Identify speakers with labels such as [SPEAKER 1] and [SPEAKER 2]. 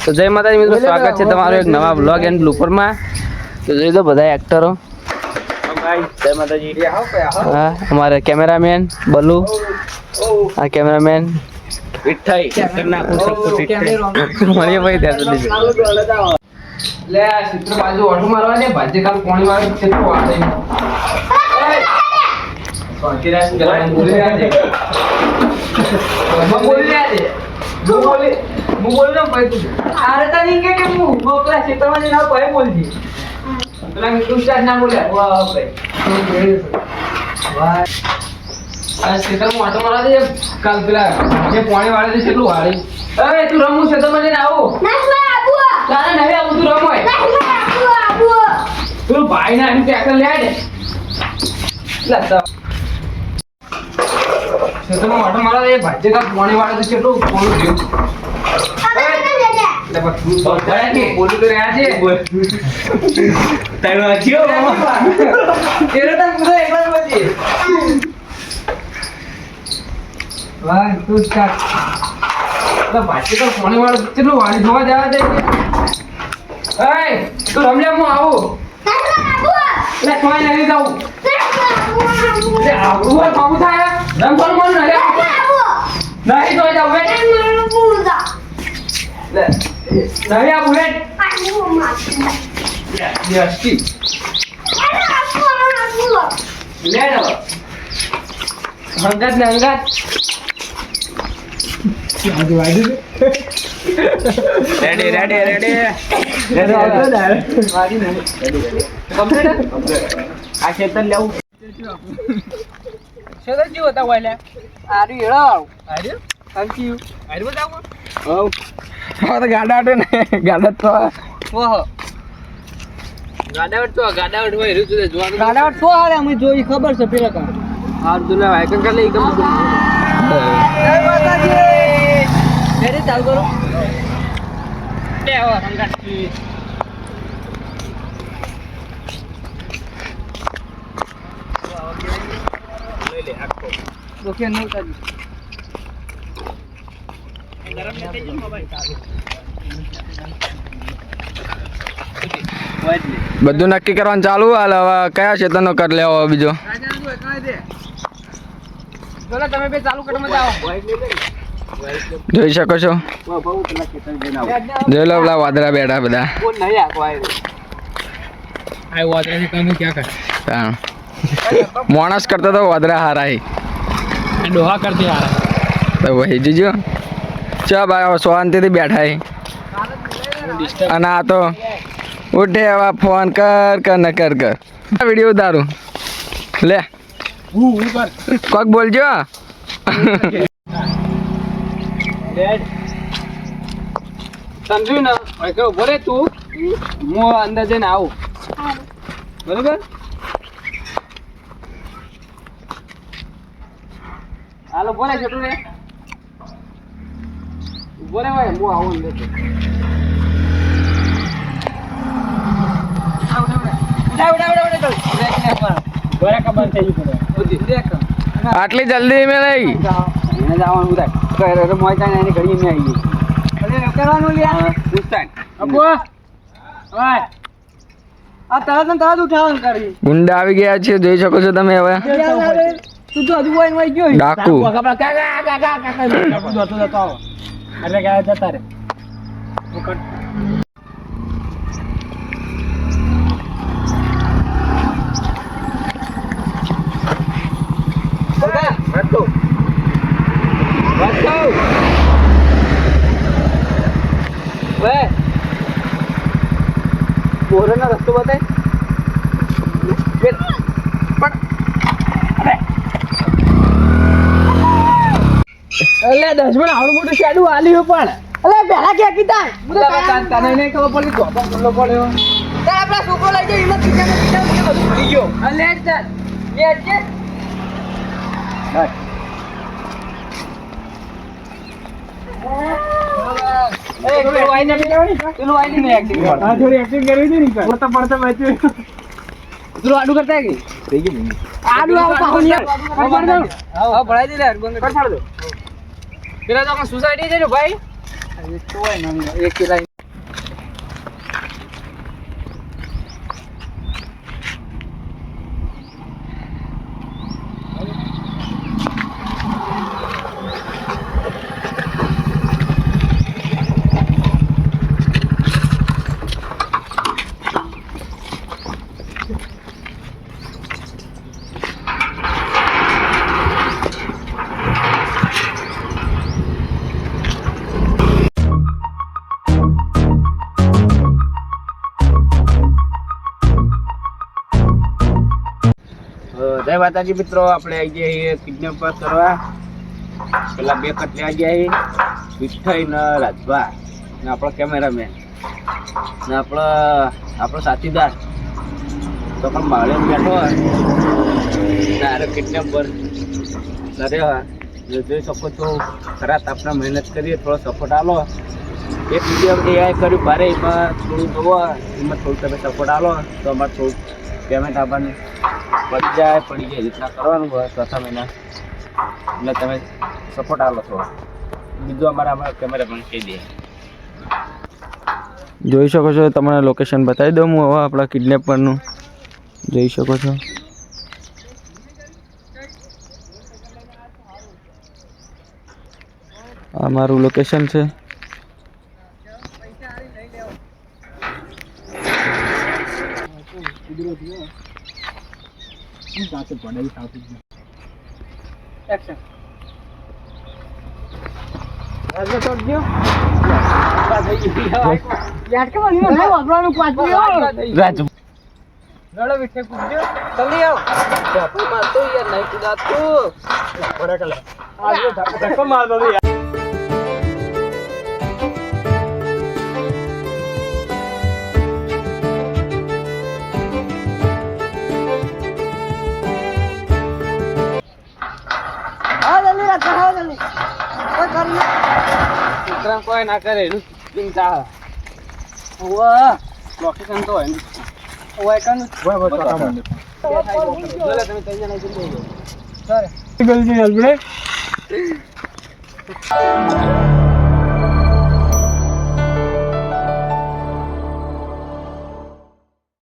[SPEAKER 1] તો જય માતાજી મિત્રો, સ્વાગત છે તમારું એક નવા બ્લોગ એન્ડ બ્લૂપરમાં. તો જોઈ દો બધા એક્ટરો. જય માતાજી. હા, અમારે કેમેરામેન બલુ, આ કેમેરામેન વિઠ્ઠાઈ નાખું શકતો મળીએ ભાઈ ત્યાં સુધી. લે આ ચિત્ર બાજુ ઓટો મારવા દે, ભાજે કાલ કોણી વાળો કેટલું વાળે બોલી રહ્યા છે. હું બોલ ના ભાઈ તું આરે તારી કે હું પેલા ક્ષેત્રમાં જઈને આવ ભાઈ બોલજી પેલા મીઠું સ્ટાર્ટ ના બોલ્યા વાહ ભાઈ વાહ આ ક્ષેત્રમાં ઓટો મારવા દે કાલ પેલા જે પાણી વાળે છે કેટલું વાળી. અરે તું રમું ક્ષેત્રમાં જઈને આવો તારે નહીં આવું તું રમોય તું ભાઈ ના એનું ટ્રેક્ટર લે ને ક્ષેત્રમાં ઓટો મારવા દે ભાઈ કાલ પાણી વાળે છે કેટલું કોનું થયું બોલું તો રહ્યા છે તારો આખ્યો તેરો તો પૂરો એકવાર પછી વાહ તું સ્ટાર્ટ તો ભાઈ તો પાણી વાળો કેટલું વાળી જોવા જવા દે એ તું રમલે હું આવું લે કોઈ નહીં જાઉં લે આવું કામ થાય રમવાનું મન ન લે નહીં તો જાવ લે નહીં આ બુલેટ યસ્ટી લે જાવ હંગાત ને હંગાત રેડી રેડી રેડી આ ખેતર લેવું ખેતર જેવું હતા વાલે આર્યું એળો આર્યું થેન્ક યુ આર્યું બતાવો હો તો ગાડાવટ ને ગાડાવટ તો ઓહો ગાડાવટ હોય રહ્યું છે જોવાનું ગાડાવટ તો હારે અમે જોઈ ખબર છે પેલા કા હાર દુલા વાયકન કર લે એકમ જય માતાજી રેડી ચાલ કરો લે હો સંગાતી લે લે આખો ઓકે નો તાજી બધું નક્કી કરવાનું ચાલુ હાલ. હવે કયા ક્ષેત્રનો કર લેવો બીજો તમે બે ચાલુ કરો જોઈ શકો છો. જોઈ લો પેલા વાદળા બેઠા બધા માણસ કરતા તો વાદળા હારા ડોહા કરતી હારા તો વહી જીજો ચા ભાઈ શાંતિથી બેઠા અને આ તો ઉઠે હવે ફોન કર વિડીયો ઉતારું લે કોક બોલજો સમજ્યું ને બોલે તું હું અંદર જઈને આવું બરોબર. હાલો બોલે છોટું રે બોલે ભાઈ હું આવું આટલી જલ્દી મેં લઈ જવાનું ઘડી મેં આવી કરવાનું ગુંડા આવી ગયા છે જોઈ શકો છો તમે. હવે ડાકુ જતા રે બોરનો રસ્તો બતાય અલે 10 પણ આવડું મોટું શાડું આલ્યું પણ અલે પહેલા કે કીધા તને નહીં ખબર પડી ગોપા બોલો પડ્યો તાર આપડા છોકરો લઈ જાય એમાં કીધા બધું ભૂલી ગયો અલે ચાલ લે છે પેલું આઈને એક્ટિંગ કર આ થોડી એક્ટિંગ કરવી છે ને પડતા પડતા બચ્યું તું આડું કરતા કે થઈ ગયું આડું આવ પાહો ને પડ દો હા ભરાઈ દે યાર બંધ કર પડ દો પેલા તો સોસાયટી છે ને ભાઈ તો હોય ને એક લાઈન
[SPEAKER 2] જય માતાજી મિત્રો, આપણે આવી ગયા છીએ કિડનેપ પર કરવા. પેલા બે કટલે આવી ગયા છીએ, વિઠ્ઠઈ ને રાજભા ને આપણો કેમેરામેન ને આપણો સાથીદાર તો પણ માળે બેઠો હોય તારે કિડનેપ પર કર્યો. જોઈ શકો છો ખરા આપણે મહેનત કરીએ, થોડો સપોર્ટ આલો. એક વિડીયો એઆઈ કર્યું ભારે, એમાં થોડું જોવો, એમાં થોડું તમે સપોર્ટ આલો તો અમારે થોડું પેમેન્ટ આપવાનું પડી જાય રીતના કરવાનું હોય ચોથા મહિના. એટલે તમે સપોર્ટ આલો થોડો. બીજું અમારા કેમેરામેન કહી દે.
[SPEAKER 3] જોઈ શકો છો, તમને લોકેશન બતાવી દઉં હું હવે આપણા કિડનેપરનું. જોઈ શકો છો આ મારું લોકેશન છે.
[SPEAKER 2] કોઈ ના કરે એનું ચિંતા. લોકેશન તો હોય ને.